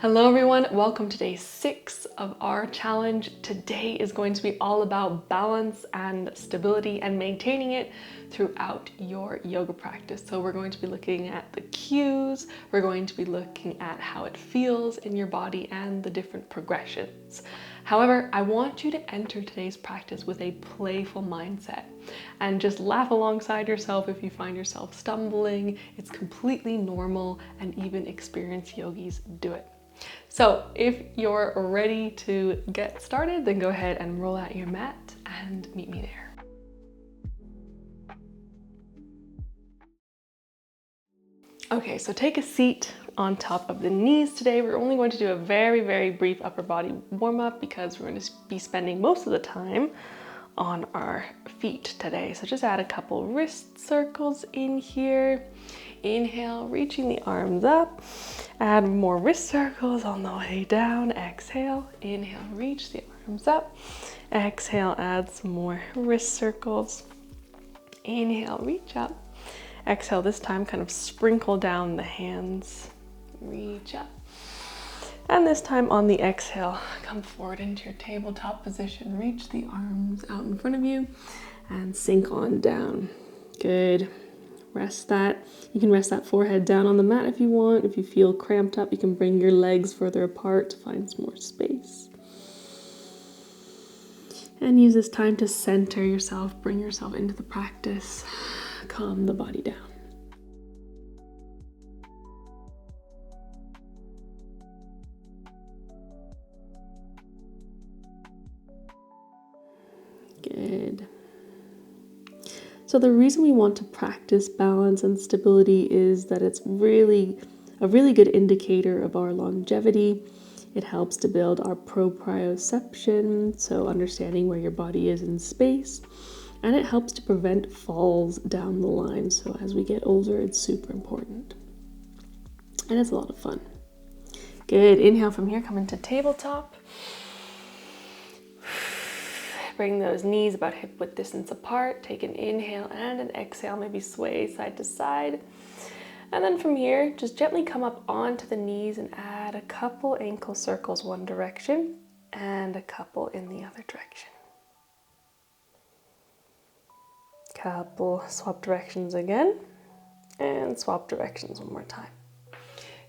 Hello everyone, welcome to day 6 of our challenge. Today is going to be all about balance and stability and maintaining it throughout your yoga practice. So we're going to be looking at the cues, we're going to be looking at how it feels in your body and the different progressions. However, I want you to enter today's practice with a playful mindset and just laugh alongside yourself if you find yourself stumbling. It's completely normal, and even experienced yogis do it. So if you're ready to get started, then go ahead and roll out your mat and meet me there. Okay, so take a seat on top of the knees today. We're only going to do a very brief upper body warm-up because we're going to be spending most of the time on our feet today. So just add a couple wrist circles in here. Inhale, reaching the arms up. Add more wrist circles on the way down. Exhale, inhale, reach the arms up. Exhale, add some more wrist circles. Inhale, reach up. Exhale, this time kind of sprinkle down the hands. Reach up. And this time on the exhale, come forward into your tabletop position. Reach the arms out in front of you and sink on down. Good. Rest that. You can rest that forehead down on the mat if you want. If you feel cramped up, you can bring your legs further apart to find some more space. And use this time to center yourself, bring yourself into the practice. Calm the body down. Good. So the reason we want to practice balance and stability is that it's a really good indicator of our longevity. It helps to build our proprioception, so understanding where your body is in space, and it helps to prevent falls down the line. So as we get older, it's super important. And it's a lot of fun. Good. Inhale from here, come into tabletop. Bring those knees about hip width distance apart. Take an inhale and an exhale, maybe sway side to side. And then from here, just gently come up onto the knees and add a couple ankle circles one direction and a couple in the other direction. Couple, swap directions again, and swap directions one more time.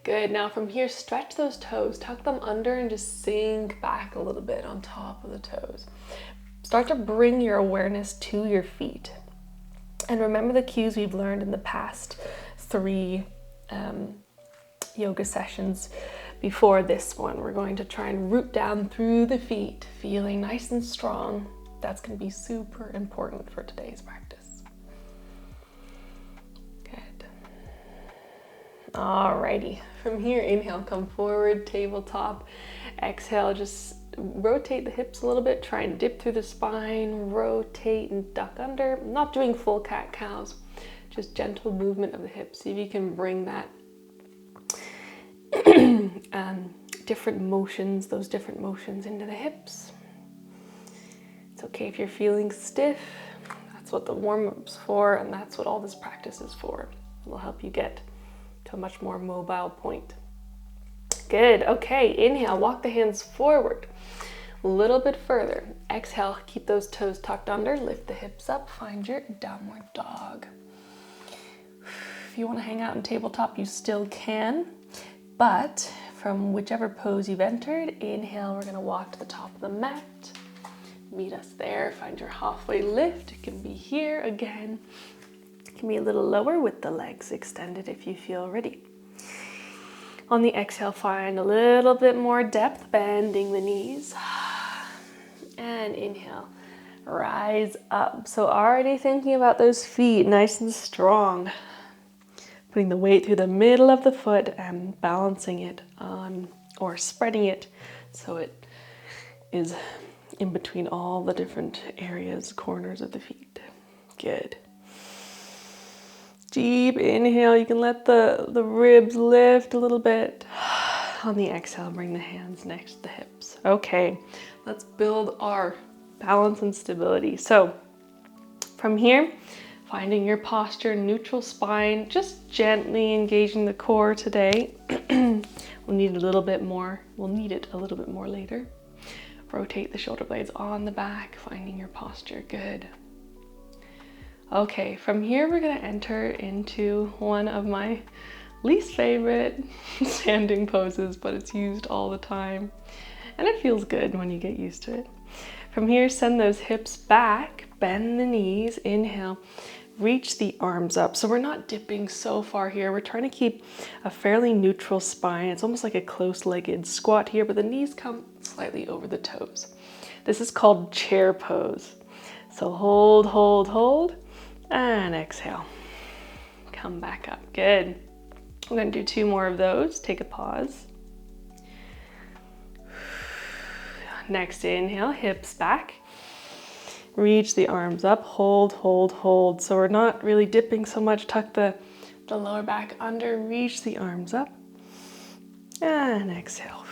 Good, now from here, stretch those toes, tuck them under and just sink back a little bit on top of the toes. Start to bring your awareness to your feet. And remember the cues we've learned in the past 3 yoga sessions before this one. We're going to try and root down through the feet, feeling nice and strong. That's going to be super important for today's practice. Good. Alrighty, from here, inhale, come forward, tabletop. Exhale, just rotate the hips a little bit, try and dip through the spine, rotate and duck under. I'm not doing full cat-cows, just gentle movement of the hips. See if you can bring that different motions, those different motions into the hips. It's okay if you're feeling stiff. That's what the warm-up's for, and that's what all this practice is for. It'll help you get to a much more mobile point. Good, okay, inhale, walk the hands forward. A little bit further. Exhale, keep those toes tucked under, lift the hips up, find your downward dog. If you want to hang out in tabletop, you still can, but from whichever pose you've entered, inhale, we're going to walk to the top of the mat. Meet us there, find your halfway lift. It can be here again. It can be a little lower with the legs extended if you feel ready. On the exhale, find a little bit more depth, bending the knees. And inhale, rise up. So already thinking about those feet nice and strong. Putting the weight through the middle of the foot and balancing it on, or spreading it so it is in between all the different areas, corners of the feet. Good. Deep inhale, you can let the ribs lift a little bit. On the exhale, bring the hands next to the hips. Okay, let's build our balance and stability. So from here, finding your posture, neutral spine, just gently engaging the core today. We'll We'll need it a little bit more. We'll need it a little bit more later. Rotate the shoulder blades on the back, finding your posture. Good. Okay, from here we're gonna enter into one of my least favorite standing poses, but it's used all the time. And it feels good when you get used to it. From here, send those hips back, bend the knees, inhale, reach the arms up. So we're not dipping so far here. We're trying to keep a fairly neutral spine. It's almost like a close-legged squat here, but the knees come slightly over the toes. This is called chair pose. So hold, hold, hold, and exhale. Come back up, good. We're gonna do 2 more of those. Take a pause. Next inhale, hips back. Reach the arms up, hold, hold, hold. So we're not really dipping so much. Tuck the lower back under, reach the arms up. And exhale.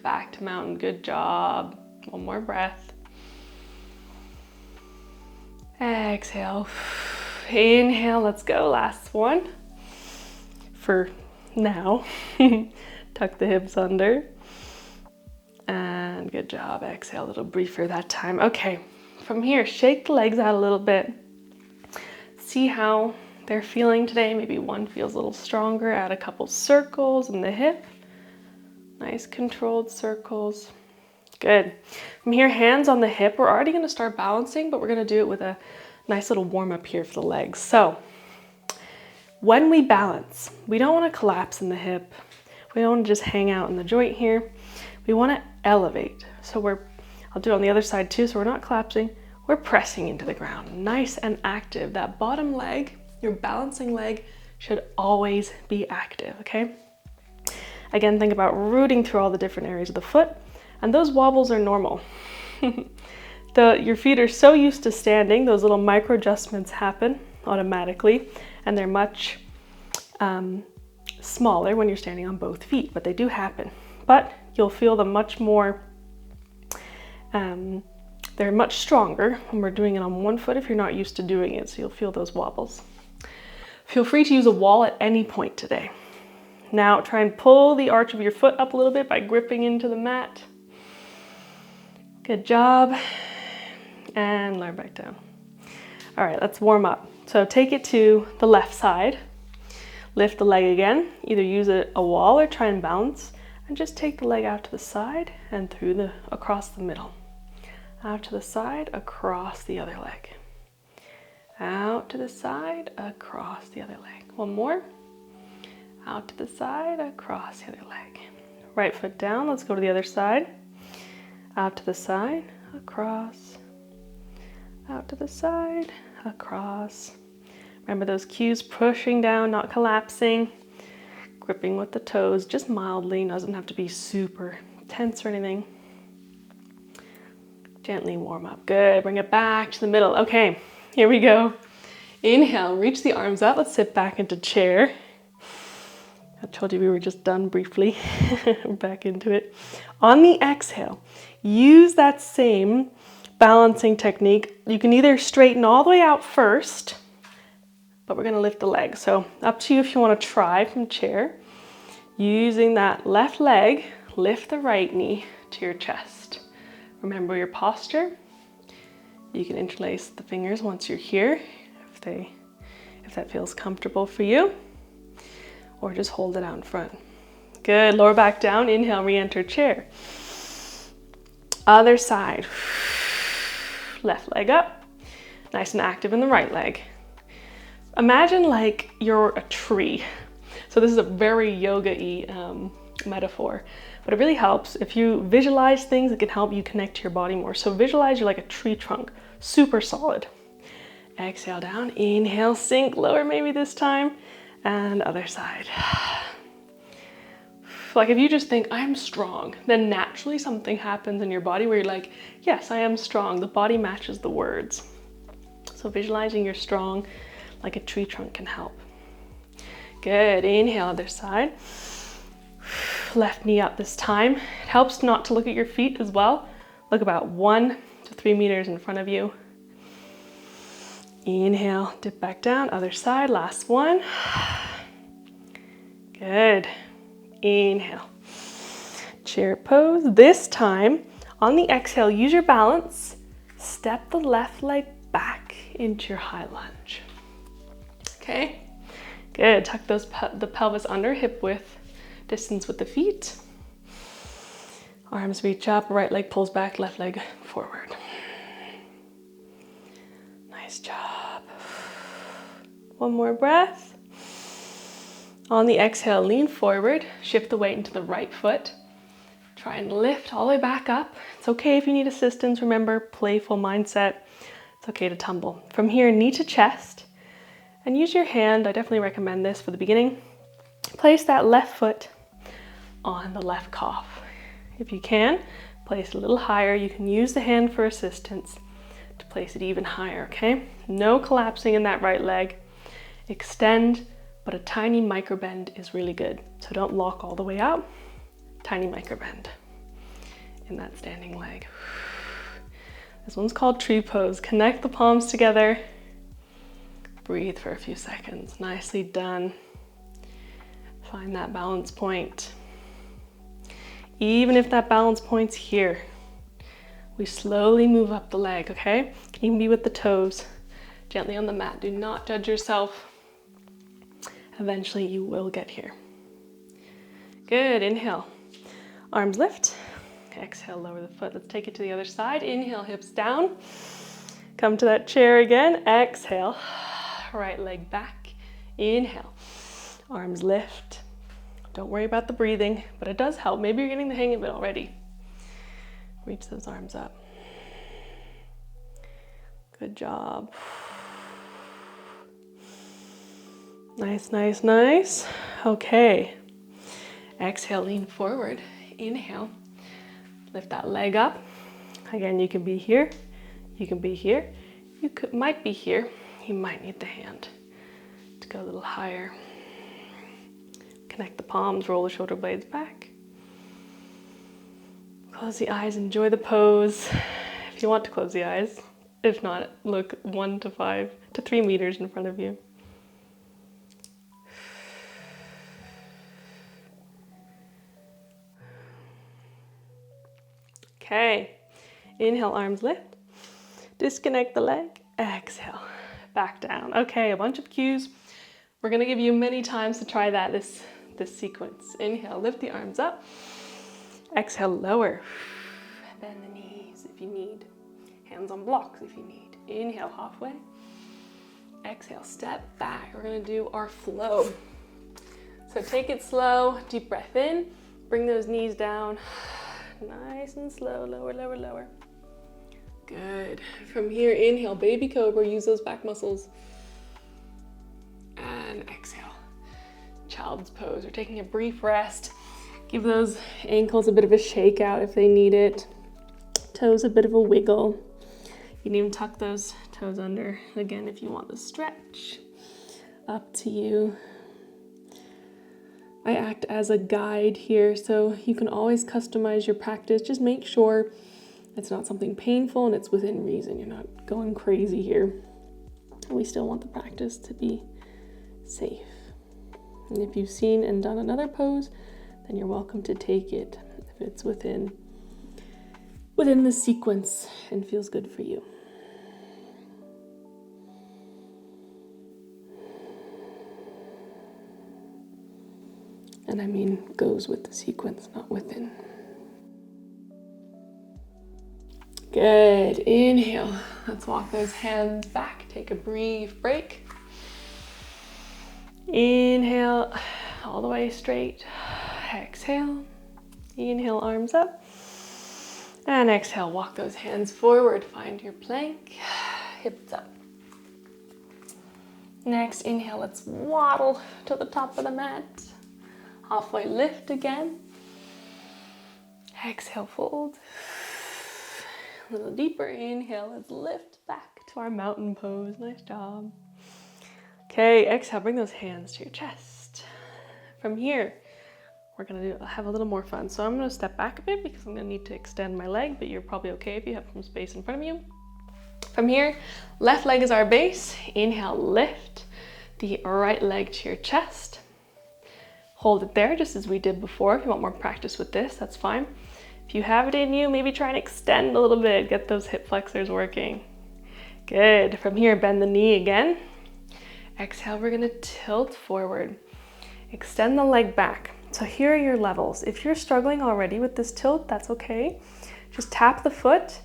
Back to mountain, good job. 1 more breath. Exhale. Inhale, let's go, last one. For now. Tuck the hips under. And good job, exhale, a little briefer that time. Okay, from here, shake the legs out a little bit. See how they're feeling today. Maybe one feels a little stronger. Add a couple circles in the hip. Nice controlled circles. Good. From here, hands on the hip. We're already gonna start balancing, but we're gonna do it with a nice little warm up here for the legs. So when we balance, we don't wanna collapse in the hip. We don't wanna just hang out in the joint here. We want to elevate. So I'll do it on the other side too, so we're not collapsing, we're pressing into the ground. Nice and active. That bottom leg, your balancing leg, should always be active, okay? Again, think about rooting through all the different areas of the foot, and those wobbles are normal. Your feet are so used to standing, those little micro adjustments happen automatically, and they're much smaller when you're standing on both feet, but they do happen. But you'll feel them much more, they're much stronger when we're doing it on one foot if you're not used to doing it, so you'll feel those wobbles. Feel free to use a wall at any point today. Now try and pull the arch of your foot up a little bit by gripping into the mat. Good job. And lower back down. All right, let's warm up. So take it to the left side. Lift the leg again. Either use a wall or try and balance. And just take the leg out to the side and across the middle. Out to the side, across the other leg. Out to the side, across the other leg. 1 more. Out to the side, across the other leg. Right foot down, let's go to the other side. Out to the side, across. Out to the side, across. Remember those cues, pushing down, not collapsing. Gripping with the toes, just mildly, doesn't have to be super tense or anything. Gently warm up, good, bring it back to the middle. Okay, here we go. Inhale, reach the arms up, let's sit back into chair. I told you we were just done briefly, back into it. On the exhale, use that same balancing technique. You can either straighten all the way out first, but we're gonna lift the leg. So up to you if you wanna try from chair. Using that left leg, lift the right knee to your chest. Remember your posture. You can interlace the fingers once you're here, if that feels comfortable for you, or just hold it out in front. Good, lower back down, inhale, re-enter chair. Other side. Left leg up, nice and active in the right leg. Imagine like you're a tree. So this is a very yoga-y metaphor, but it really helps. If you visualize things, it can help you connect to your body more. So visualize you're like a tree trunk, super solid. Exhale down, inhale, sink, lower maybe this time, and other side. Like if you just think, I'm strong, then naturally something happens in your body where you're like, yes, I am strong. The body matches the words. So visualizing you're strong like a tree trunk can help. Good, inhale, other side. Left knee up this time. It helps not to look at your feet as well. Look about 1 to 3 meters in front of you. Inhale, dip back down, other side, last one. Good. Inhale. Chair pose. This time, on the exhale, use your balance. Step the left leg back into your high lunge. Okay? Good. Tuck the pelvis under, hip width distance with the feet. Arms reach up, right leg pulls back, left leg forward. Nice job. One more breath. On the exhale, lean forward, shift the weight into the right foot. Try and lift all the way back up. It's okay if you need assistance. Remember, playful mindset. It's okay to tumble. From here, knee to chest, and use your hand. I definitely recommend this for the beginning. Place that left foot on the left calf. If you can, place it a little higher. You can use the hand for assistance to place it even higher, okay? No collapsing in that right leg. Extend, but a tiny micro bend is really good. So don't lock all the way out. Tiny micro bend in that standing leg. This one's called tree pose. Connect the palms together. Breathe for a few seconds. Nicely done. Find that balance point. Even if that balance point's here, we slowly move up the leg, okay? Can even be with the toes, gently on the mat. Do not judge yourself. Eventually you will get here. Good, inhale. Arms lift. Exhale, lower the foot. Let's take it to the other side. Inhale, hips down. Come to that chair again. Exhale, right leg back. Inhale, arms lift. Don't worry about the breathing, but it does help. Maybe you're getting the hang of it already. Reach those arms up. Good job. Nice, nice, nice. Okay. Exhale, lean forward. Inhale, lift that leg up. Again, you can be here. You can be here. You might be here. You might need the hand to go a little higher. Connect the palms, roll the shoulder blades back. Close the eyes, enjoy the pose. If you want to close the eyes. If not, look 1 to 5 to 3 meters in front of you. Okay, inhale, arms lift. Disconnect the leg, exhale, back down. Okay, a bunch of cues. We're gonna give you many times to try that, this sequence. Inhale, lift the arms up. Exhale, lower. Bend the knees if you need. Hands on blocks if you need. Inhale, halfway. Exhale, step back. We're gonna do our flow. So take it slow, deep breath in. Bring those knees down. Nice and slow, lower, lower, lower. Good. From here, inhale, baby cobra. Use those back muscles. And exhale. Child's pose. We're taking a brief rest. Give those ankles a bit of a shake out if they need it. Toes a bit of a wiggle. You can even tuck those toes under again if you want the stretch. Up to you. I act as a guide here, so you can always customize your practice. Just make sure it's not something painful and it's within reason. You're not going crazy here. We still want the practice to be safe. And if you've seen and done another pose, then you're welcome to take it if it's within the sequence and feels good for you. And I mean goes with the sequence, not within. Good. Inhale. Let's walk those hands back. Take a brief break. Inhale, all the way straight. Exhale. Inhale, arms up. And exhale, walk those hands forward. Find your plank. Hips up. Next, inhale, let's waddle to the top of the mat. Halfway lift again. Exhale, fold. A little deeper. Inhale, let's lift back to our mountain pose. Nice job. Okay, exhale, bring those hands to your chest. From here, we're gonna have a little more fun. So I'm gonna step back a bit because I'm gonna need to extend my leg, but you're probably okay if you have some space in front of you. From here, left leg is our base. Inhale, lift the right leg to your chest. hold it there just as we did before. If you want more practice with this, that's fine. If you have it in you, maybe try and extend a little bit, get those hip flexors working. Good. From here, bend the knee again. Exhale, we're gonna tilt forward. Extend the leg back. So here are your levels. If you're struggling already with this tilt, that's okay. Just tap the foot.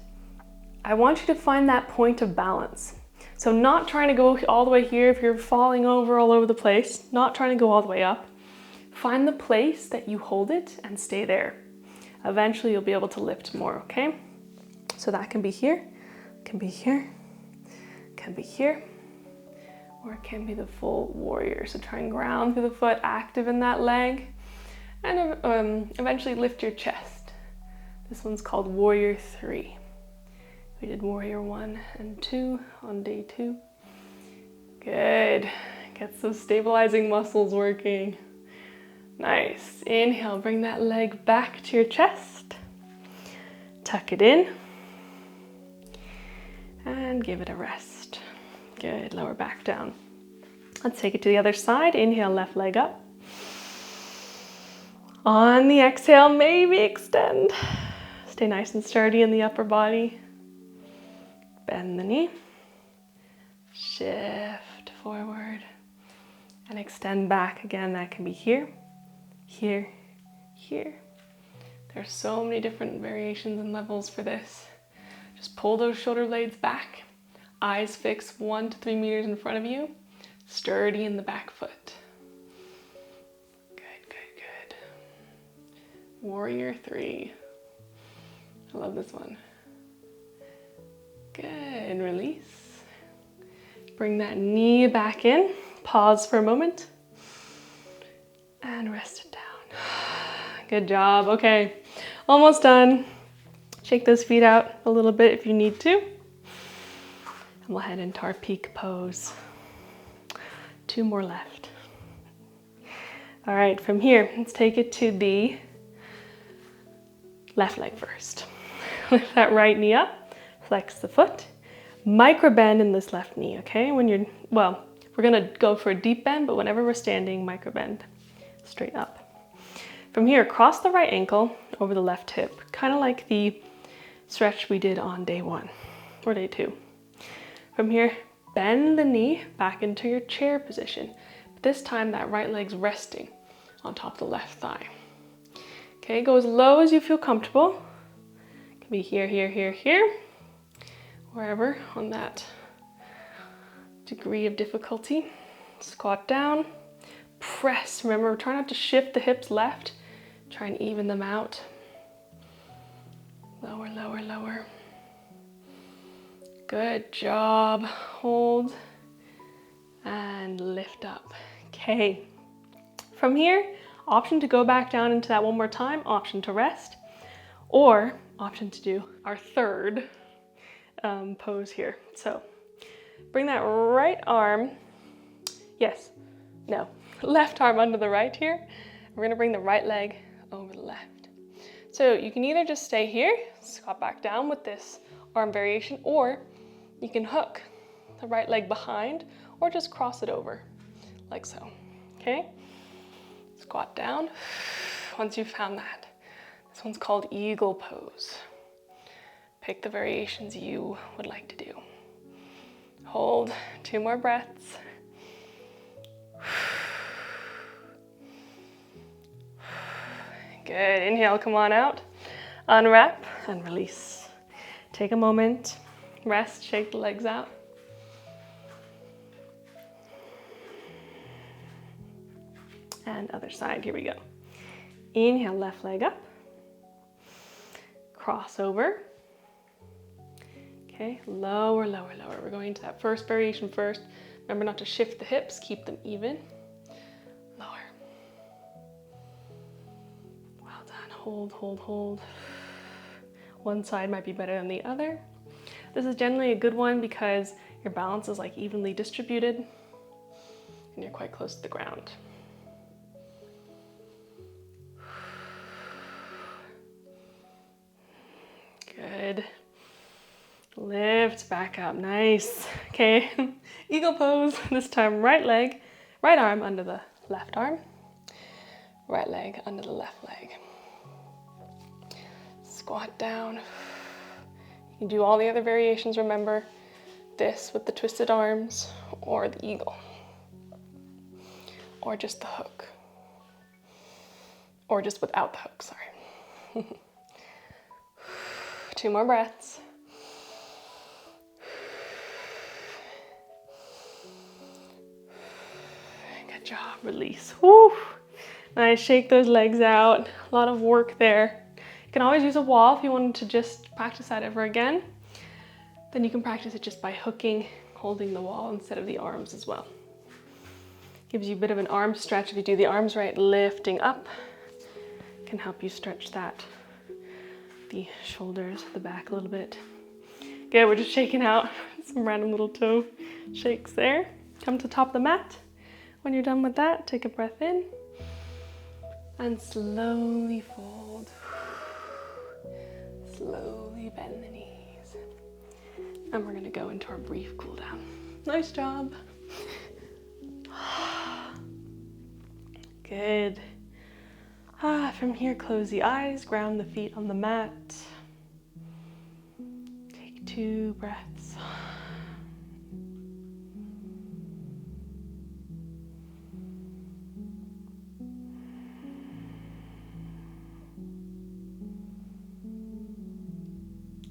I want you to find that point of balance. So not trying to go all the way here if you're falling over all over the place, not trying to go all the way up. Find the place that you hold it and stay there. Eventually you'll be able to lift more, okay? So that can be here, can be here, can be here, or it can be the full warrior. So try and ground through the foot, active in that leg, and eventually lift your chest. This one's called Warrior 3. We did Warrior 1 and 2 on day 2. Good. Get those stabilizing muscles working. Nice. Inhale, bring that leg back to your chest. Tuck it in. And give it a rest. Good. Lower back down. Let's take it to the other side. Inhale, left leg up. On the exhale, maybe extend. Stay nice and sturdy in the upper body. Bend the knee. Shift forward. And extend back again. That can be here, here, here. There's so many different variations and levels for this. Just pull those shoulder blades back. Eyes fixed 1 to 3 meters in front of you. Sturdy in the back foot. Good, good, good. Warrior 3. I love this one. Good, release. Bring that knee back in. Pause for a moment. And rest it down. Good job, okay. Almost done. Shake those feet out a little bit if you need to. And we'll head into our peak pose. 2 more left. All right, from here, let's take it to the left leg first. Lift that right knee up, flex the foot, micro bend in this left knee, okay? We're gonna go for a deep bend, but whenever we're standing, micro bend, straight up. From here, cross the right ankle over the left hip, kind of like the stretch we did on day 1 or day 2. From here, bend the knee back into your chair position. But this time, that right leg's resting on top of the left thigh. Okay, go as low as you feel comfortable. It can be here, here, here, here, wherever on that degree of difficulty. Squat down, press. Remember, try not to shift the hips left. Try and even them out. Lower, lower, lower. Good job. Hold and lift up. Okay. From here, option to go back down into that one more time, option to rest, or option to do our third pose here. So bring that right arm, left arm under the right here. We're gonna bring the right leg over the left. So you can either just stay here, squat back down with this arm variation, or you can hook the right leg behind or just cross it over like so, okay? Squat down. Once you've found that, this one's called eagle pose. Pick the variations you would like to do. Hold 2 more breaths. Good, inhale, come on out. Unwrap and release. Take a moment, rest, shake the legs out. And other side, here we go. Inhale, left leg up. Cross over. Okay, lower, lower, lower. We're going into that first variation first. Remember not to shift the hips, keep them even. Lower. Well done, hold, hold, hold. One side might be better than the other. This is generally a good one because your balance is like evenly distributed and you're quite close to the ground. Good. Lift back up, nice. Okay, eagle pose. This time right leg, right arm under the left arm. right leg under the left leg. Squat down. You can do all the other variations, remember, this with the twisted arms, or the eagle, or just the hook, or just without the hook, sorry. 2 more breaths. Good job, release. Woo. Nice, shake those legs out. A lot of work there. You can always use a wall if you wanted to just practice that ever again. Then you can practice it just by hooking, holding the wall instead of the arms as well. Gives you a bit of an arm stretch. If you do the arms right, lifting up, can help you stretch that, the shoulders, the back a little bit. Good, we're just shaking out some random little toe shakes there. Come to the top of the mat. When you're done with that, take a breath in and slowly fold. Slowly bend the knees. And we're gonna go into our brief cool down. Nice job. Good. From here, close the eyes, ground the feet on the mat. Take 2 breaths.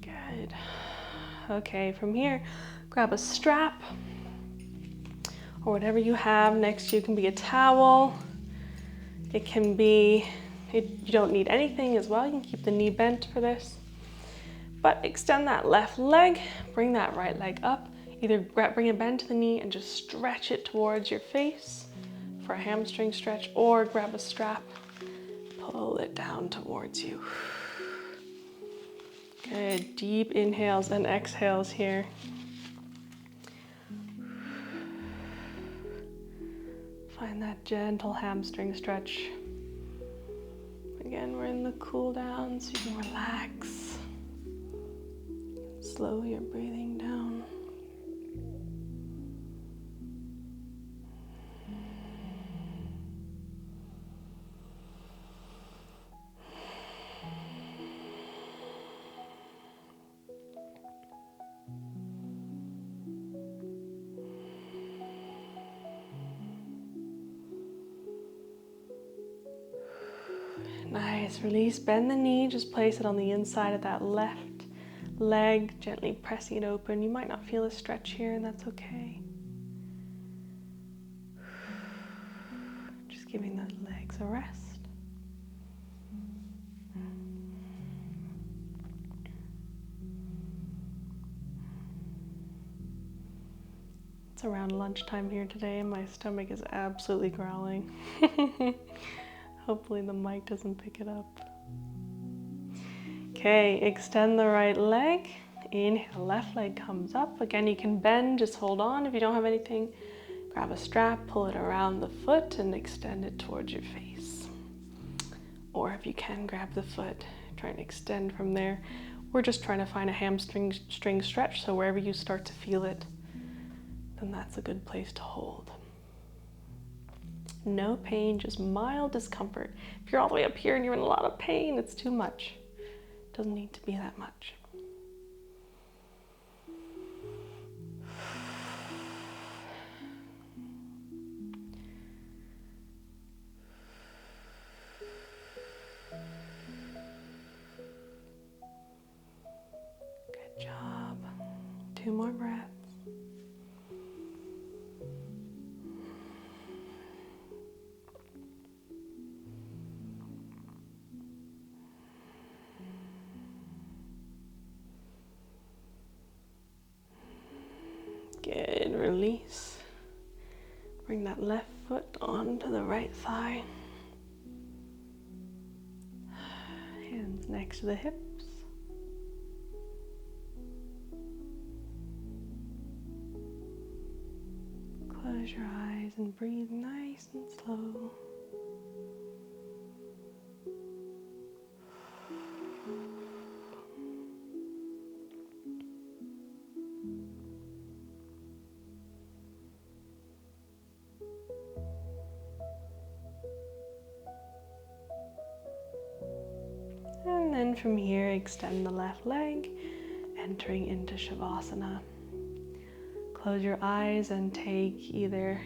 Good. Okay, from here, grab a strap or whatever you have next to you. It can be a towel. It can be, you don't need anything as well. You can keep the knee bent for this. But extend that left leg, bring that right leg up. Either bring it bend to the knee and just stretch it towards your face for a hamstring stretch, or grab a strap, pull it down towards you. Good, deep inhales and exhales here. Find that gentle hamstring stretch. Again, we're in the cool down, so you can relax. Slow your breathing down. Nice, release, bend the knee, just place it on the inside of that left leg, gently pressing it open. You might not feel a stretch here, and that's okay. Just giving those legs a rest. It's around lunchtime here today, and my stomach is absolutely growling. Hopefully the mic doesn't pick it up. Okay, extend the right leg. Inhale, left leg comes up. Again, you can bend, just hold on. If you don't have anything, grab a strap, pull it around the foot and extend it towards your face. Or if you can, grab the foot, try and extend from there. We're just trying to find a hamstring stretch, so wherever you start to feel it, then that's a good place to hold. No pain, just mild discomfort. If you're all the way up here and you're in a lot of pain, it's too much. It doesn't need to be that much. Good job. 2 more breaths. Good, release. Bring that left foot onto the right thigh. Hands next to the hips. Close your eyes and breathe nice and slow. And then from here, extend the left leg, entering into Shavasana. Close your eyes and take either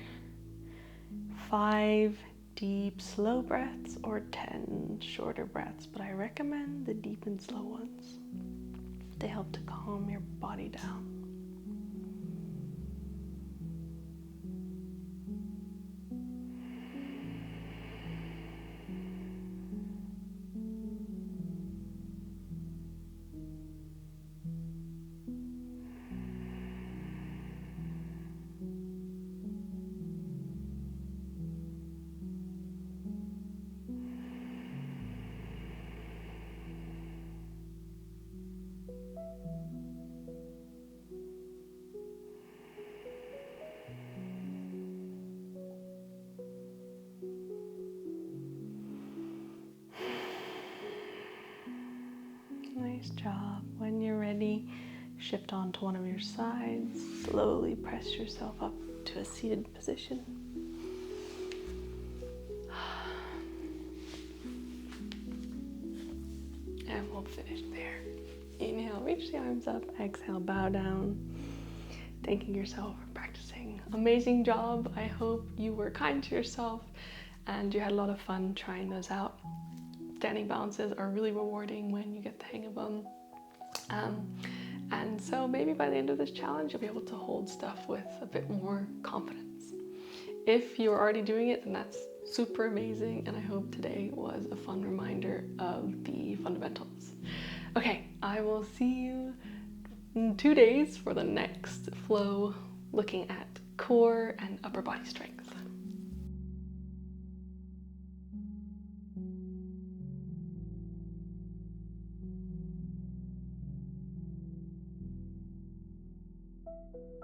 5 deep, slow breaths or 10 shorter breaths, but I recommend the deep and slow ones. They help to calm your body down. Nice job. When you're ready, shift onto one of your sides. Slowly press yourself up to a seated position. And we'll finish there. Inhale, reach the arms up. Exhale, bow down. Thanking yourself for practicing. Amazing job. I hope you were kind to yourself and you had a lot of fun trying those out. Standing balances are really rewarding when you get the hang of them. And so maybe by the end of this challenge, you'll be able to hold stuff with a bit more confidence. If you're already doing it, then that's super amazing. And I hope today was a fun reminder of the fundamentals. Okay, I will see you in 2 days for the next flow, looking at core and upper body strength.